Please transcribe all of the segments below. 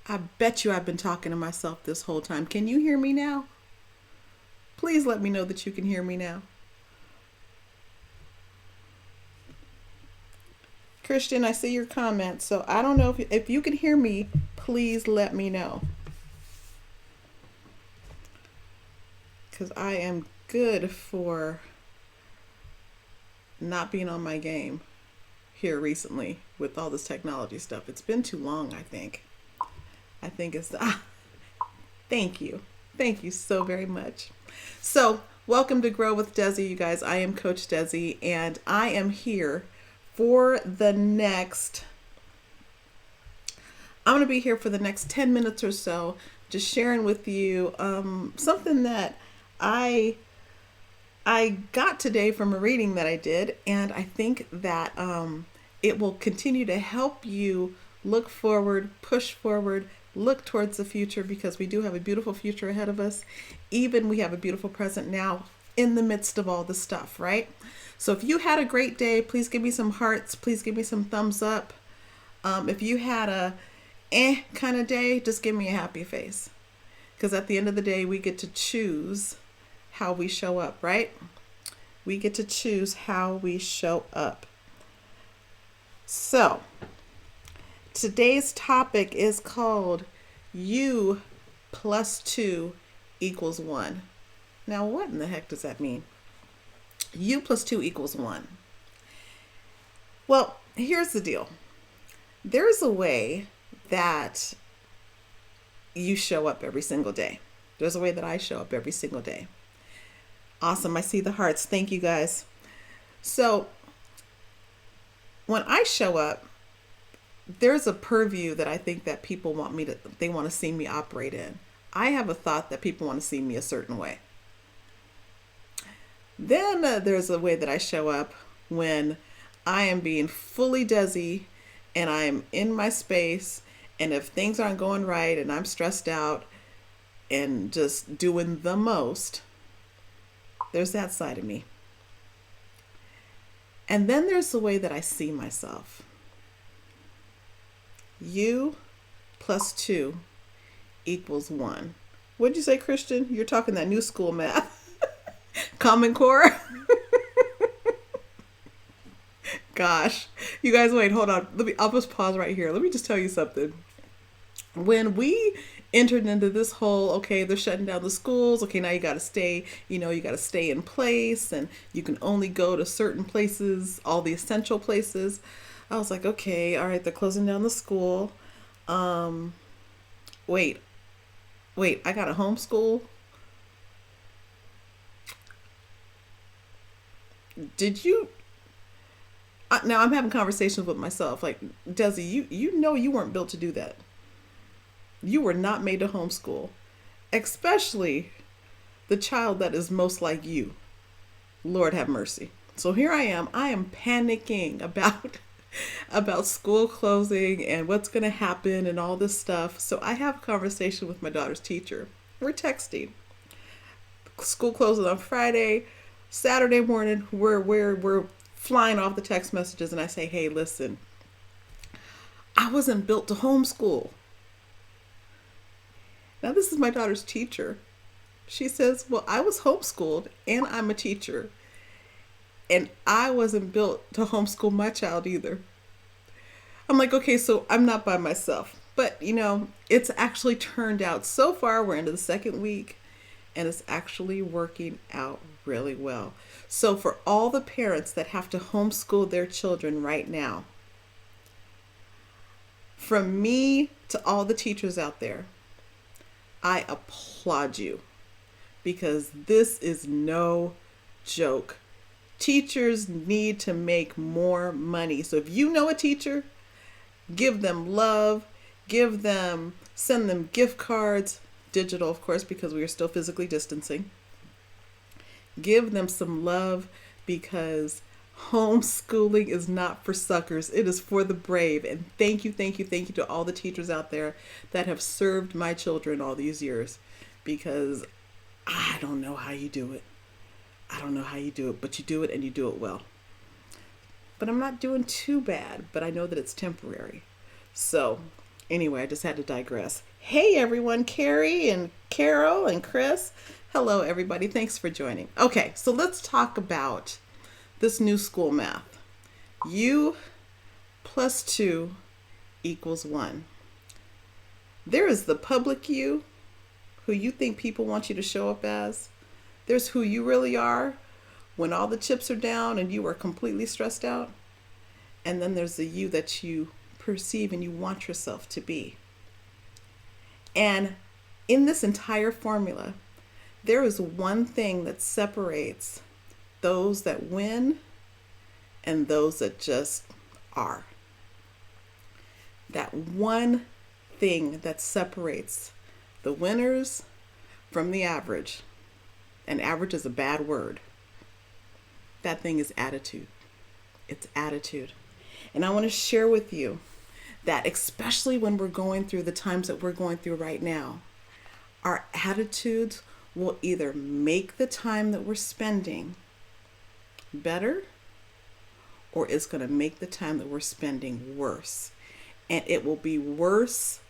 I bet you I've been talking to myself this whole time. Can you hear me now? Please let me know that you can hear me now. Christian, I see your comment, so I don't know if you can hear me. Please let me know. Because I am good for not being on my game here recently with all this technology stuff. It's been too long, I think. I think it's... thank you. Thank you so very much. So, welcome to Grow with DEZI, you guys. I am Coach DEZI, and I am here for the next... I'm going to be here for the next 10 minutes or so, just sharing with you something that I got today from a reading that I did, and I think that it will continue to help you look forward, push forward, look towards the future, because we do have a beautiful future ahead of us. Even we have a beautiful present now in the midst of all the stuff, right? So if you had a great day, please give me some hearts. Please give me some thumbs up. If you had a kind of day, just give me a happy face. Because at the end of the day, we get to choose how we show up, right? We get to choose how we show up. So, today's topic is called U plus 2 equals 1. Now, what in the heck does that mean? U plus 2 equals 1. Well, here's the deal. There's a way that you show up every single day. There's a way that I show up every single day. Awesome. I see the hearts. Thank you, guys. So when I show up, there's a purview that I think that people they want to see me operate in. I have a thought that people want to see me a certain way. Then there's a way that I show up when I am being fully DEZI and I'm in my space, and if things aren't going right and I'm stressed out and just doing the most, there's that side of me. And then there's the way that I see myself. U plus 2 equals 1. What'd you say, Christian? You're talking that new school math. Common Core? Gosh. You guys, wait, hold on. I'll just pause right here. Let me just tell you something. When we entered into this whole, okay, they're shutting down the schools. Okay, now you got to stay, you got to stay in place, and you can only go to certain places, all the essential places. I was like, okay, all right, they're closing down the school. Wait, I got to homeschool. Did you? Now I'm having conversations with myself. Like, DEZI, you know you weren't built to do that. You were not made to homeschool, especially the child that is most like you. Lord have mercy. So here I am panicking about school closing and what's going to happen and all this stuff. So I have a conversation with my daughter's teacher. We're texting. School closes on Friday. Saturday morning, we're flying off the text messages, and I say, hey, listen, I wasn't built to homeschool. Now, this is my daughter's teacher. She says, well, I was homeschooled and I'm a teacher, and I wasn't built to homeschool my child either. I'm like, okay, so I'm not by myself. But, it's actually turned out so far. We're into the second week, and it's actually working out really well. So for all the parents that have to homeschool their children right now, from me to all the teachers out there, I applaud you, because this is no joke. Teachers need to make more money. So if you know a teacher, give them love, send them gift cards, digital, of course, because we are still physically distancing. Give them some love, because homeschooling is not for suckers. It is for the brave. And thank you to all the teachers out there that have served my children all these years, because I don't know how you do it. But you do it, and you do it well. But I'm not doing too bad, but I know that it's temporary. So Anyway, I just had to digress. Hey everyone, Carrie and Carol and Chris. Hello everybody, thanks for joining. Okay, so let's talk about this new school math. U plus 2 equals 1. There is the public you, who you think people want you to show up as. There's who you really are when all the chips are down and you are completely stressed out. And then there's the you that you perceive and you want yourself to be. And in this entire formula, there is one thing that separates those that win and those that just are. That one thing that separates the winners from the average, and average is a bad word, that thing is attitude. It's attitude. And I want to share with you that especially when we're going through the times that we're going through right now, our attitudes will either make the time that we're spending better, or it's going to make the time that we're spending worse. And it will be worse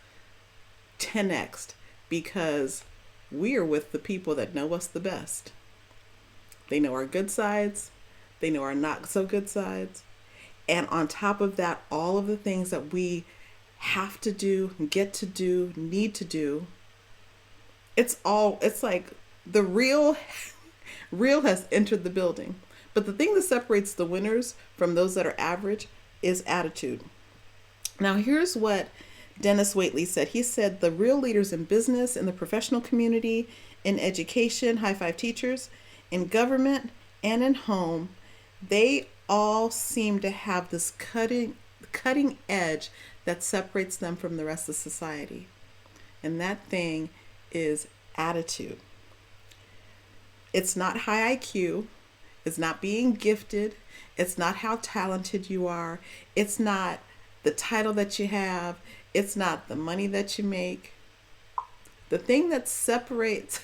10x because we are with the people that know us the best. They know our good sides. They know our not so good sides. And on top of that, all of the things that we have to do, get to do, need to do, it's like the real has entered the building. But the thing that separates the winners from those that are average is attitude. Now, here's what Dennis Waitley said. He said the real leaders in business, in the professional community, in education, high five teachers, in government, and in home, they all seem to have this cutting edge that separates them from the rest of society. And that thing is attitude. It's not high IQ. It's not being gifted. It's not how talented you are. It's not the title that you have. It's not the money that you make. The thing that separates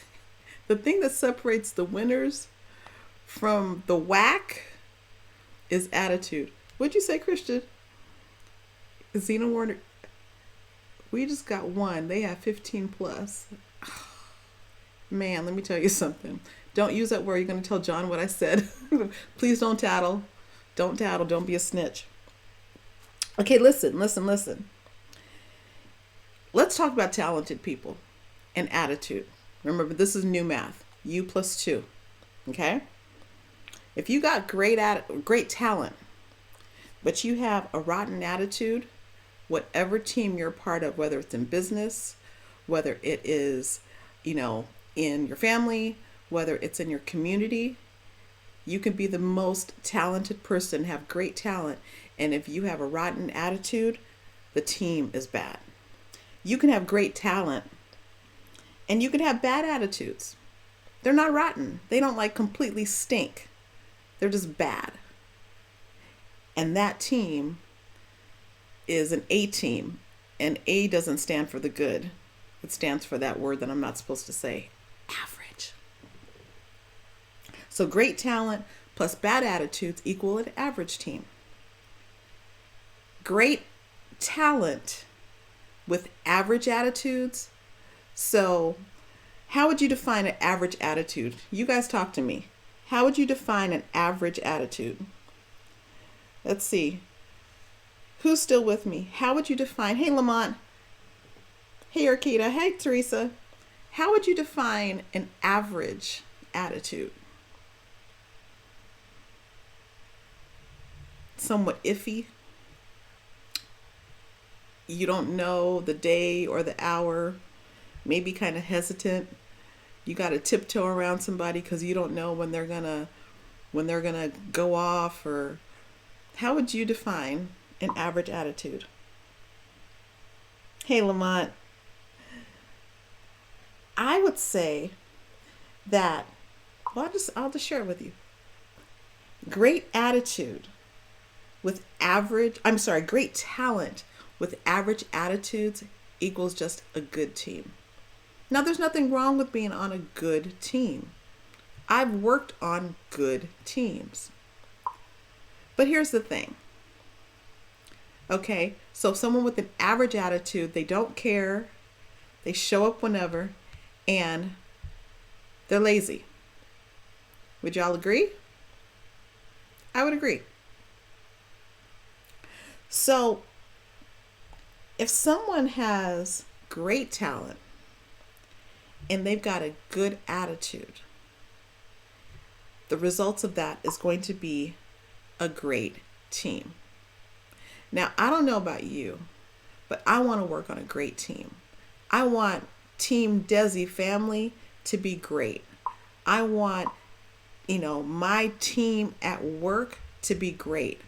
the winners from the whack is attitude. What'd you say, Christian? Zena Warner, we just got one. They have 15 plus. Man, let me tell you something. Don't use that word. You're going to tell John what I said. Please don't tattle. Don't tattle. Don't be a snitch. Okay, listen. Let's talk about talented people and attitude. Remember, this is new math. U plus 2. Okay? If you got great talent, but you have a rotten attitude, whatever team you're a part of, whether it's in business, whether it is, in your family, whether it's in your community, you can be the most talented person, have great talent, and if you have a rotten attitude, the team is bad. You can have great talent, and you can have bad attitudes. They're not rotten. They don't completely stink. They're just bad. And that team is an A team. And A doesn't stand for the good. It stands for that word that I'm not supposed to say. Average. So great talent plus bad attitudes equal an average team. Great talent with average attitudes. So how would you define an average attitude? You guys talk to me. How would you define an average attitude? Let's see. Who's still with me? How would you define, hey Lamont, hey Arquita, hey Teresa, how would you define an average attitude? Somewhat iffy. You don't know the day or the hour, maybe kind of hesitant. You got to tiptoe around somebody because you don't know when they're gonna go off. Or how would you define an average attitude? Hey Lamont, I would say that, well, I'll just share it with you. Great attitude with great talent with average attitudes equals just a good team. Now, there's nothing wrong with being on a good team. I've worked on good teams. But here's the thing. Okay, So someone with an average attitude, they don't care, they show up whenever, and they're lazy. Would y'all agree? I would agree. So if someone has great talent and they've got a good attitude, the results of that is going to be a great team. Now, I don't know about you, but I want to work on a great team. I want Team DEZI family to be great. I want, my team at work to be great.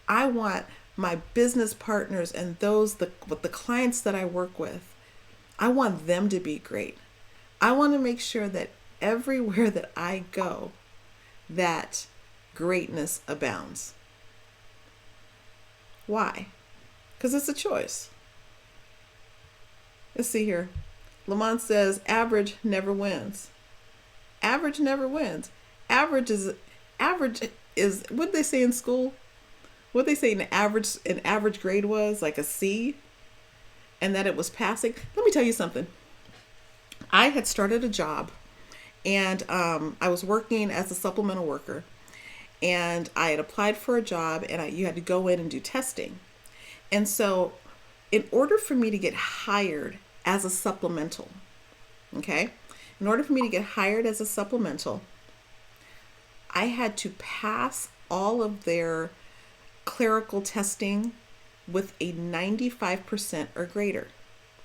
I want my business partners and with the clients that I work with, I want them to be great. I want to make sure that everywhere that I go, that greatness abounds. Why? Because it's a choice. Let's see here. Lamont says average never wins. Average never wins. Average is what did they say in school? What they say an average grade was like a C, and that it was passing. Let me tell you something. I had started a job, and I was working as a supplemental worker, and I had applied for a job, and you had to go in and do testing. And so in order for me to get hired as a supplemental, okay, in order for me to get hired as a supplemental, I had to pass all of their clerical testing with a 95% or greater.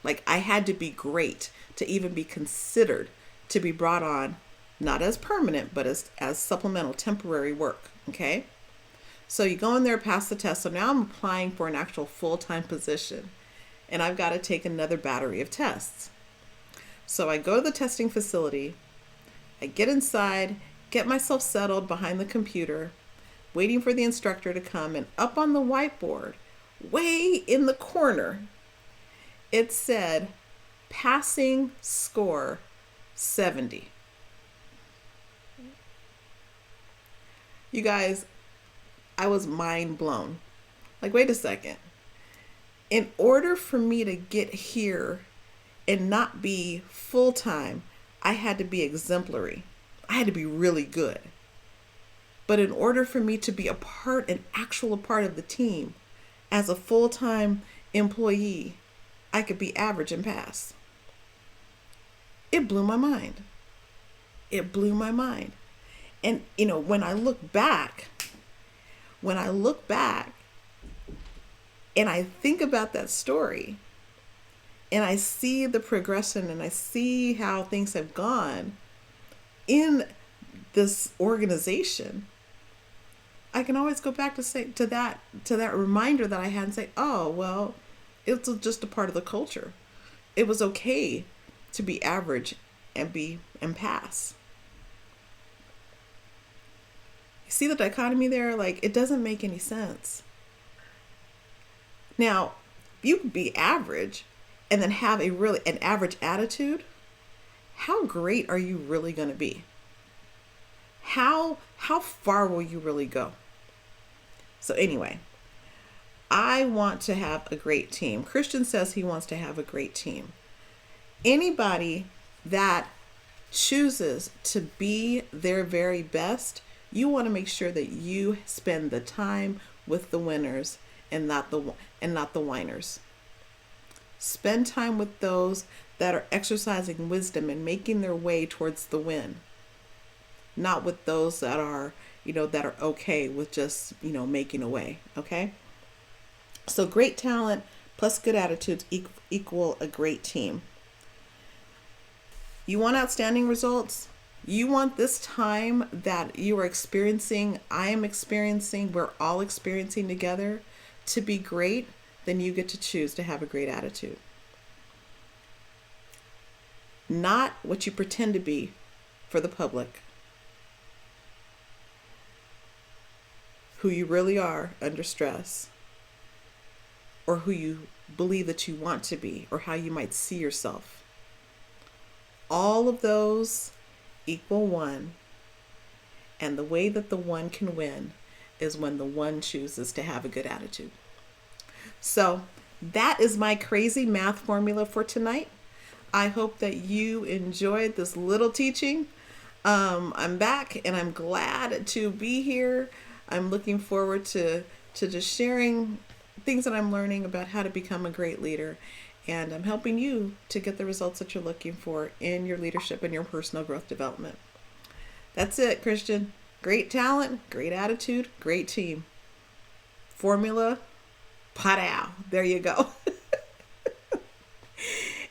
Like, I had to be great to even be considered to be brought on, not as permanent, but as supplemental temporary work. Okay. So you go in there, pass the test. So now I'm applying for an actual full-time position, and I've got to take another battery of tests. So I go to the testing facility, I get inside, get myself settled behind the computer, waiting for the instructor to come, and up on the whiteboard, way in the corner, it said passing score 70. You guys, I was mind blown. Like, wait a second. In order for me to get here and not be full-time, I had to be exemplary. I had to be really good. But in order for me to be an actual part of the team, as a full-time employee, I could be average and pass. It blew my mind. It blew my mind. And, when I look back and I think about that story, and I see the progression, and I see how things have gone in this organization, I can always go back to that reminder that I had and say, oh, well, it's just a part of the culture. It was okay to be average and pass. You see the dichotomy there? Like, it doesn't make any sense. Now, you could be average and then have an average attitude. How great are you really going to be? How far will you really go? So anyway, I want to have a great team. Christian says he wants to have a great team. Anybody that chooses to be their very best, you want to make sure that you spend the time with the winners and not the whiners. Spend time with those that are exercising wisdom and making their way towards the win. Not with those that are okay with just, making a way. Okay. So great talent plus good attitudes equal a great team. You want outstanding results? You want this time that you are experiencing, I am experiencing, we're all experiencing together to be great, then you get to choose to have a great attitude. Not what you pretend to be for the public. Who you really are under stress, or who you believe that you want to be, or how you might see yourself. All of those equal one, and the way that the one can win is when the one chooses to have a good attitude. So that is my crazy math formula for tonight. I hope that you enjoyed this little teaching. I'm back and I'm glad to be here. I'm looking forward to just sharing things that I'm learning about how to become a great leader. And I'm helping you to get the results that you're looking for in your leadership and your personal growth development. That's it, Christian. Great talent, great attitude, great team. Formula, pow. There you go.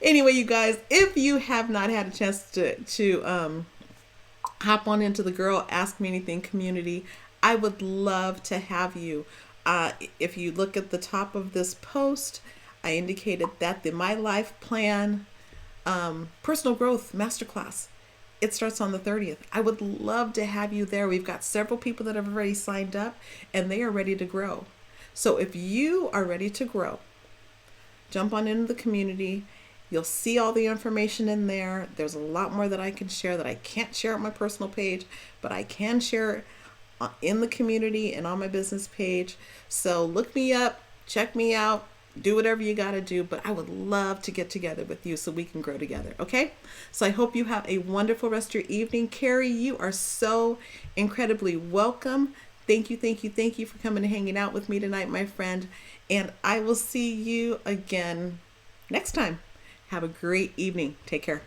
Anyway, you guys, if you have not had a chance to hop on into the Girl Ask Me Anything community, I would love to have you. If you look at the top of this post, I indicated that the My Life Plan Personal Growth Masterclass, it starts on the 30th. I would love to have you there. We've got several people that have already signed up and they are ready to grow. So if you are ready to grow, jump on into the community. You'll see all the information in there. There's a lot more that I can share that I can't share on my personal page, but I can share in the community and on my business page. So look me up, check me out, do whatever you got to do, but I would love to get together with you so we can grow together. Okay. So I hope you have a wonderful rest of your evening. Carrie, you are so incredibly welcome. Thank you. Thank you. Thank you for coming and hanging out with me tonight, my friend. And I will see you again next time. Have a great evening. Take care.